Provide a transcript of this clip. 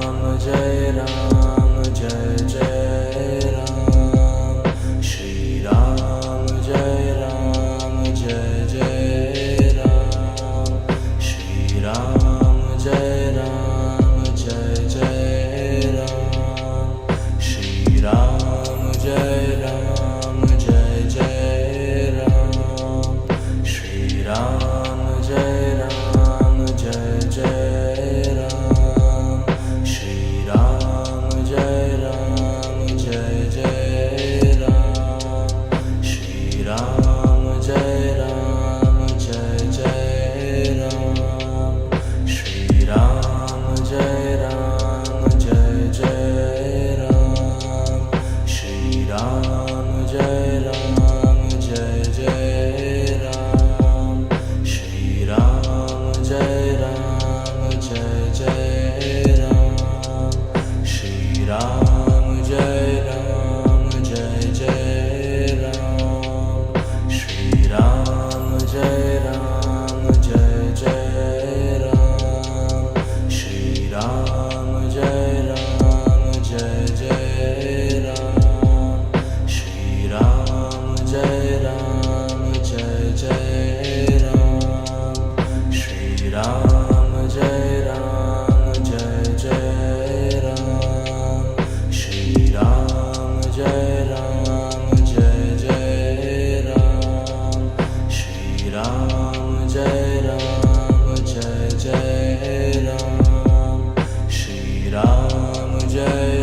Ram Jai Ram Jai Jai Ram Shri Ram Jai Ram Jai Jai Ram Shri Ram Jai Ram Jai Jai Ram Shri Ram Jai Ram Jai Jai Ram Shri Ram Jai Ram Jai Jai Ram Shri Ram Jai Ram Jai Jai Ram Shri Ram Jai Ram Jai Jai Ram Shri Ram Jai Ram Jai Jai Ram Shri Ram Jai Ram Jai Jai Ram Shri Ram Jai Ram Jai Jai Ram Shri Ram Jai Ram Jai Jai Ram Shri Ram Jai Ram Jai Jai Ram Shri Ram Jai Ram Jai Jai Ram Shri Ram Jai Ram Jai Jai Ram Shri Ram Jai Ram Jai Jai Ram Shri Ram Jai Ram Jai Jai Ram Shri Ram Jai Ram Jai Jai Ram Shri Ram Jai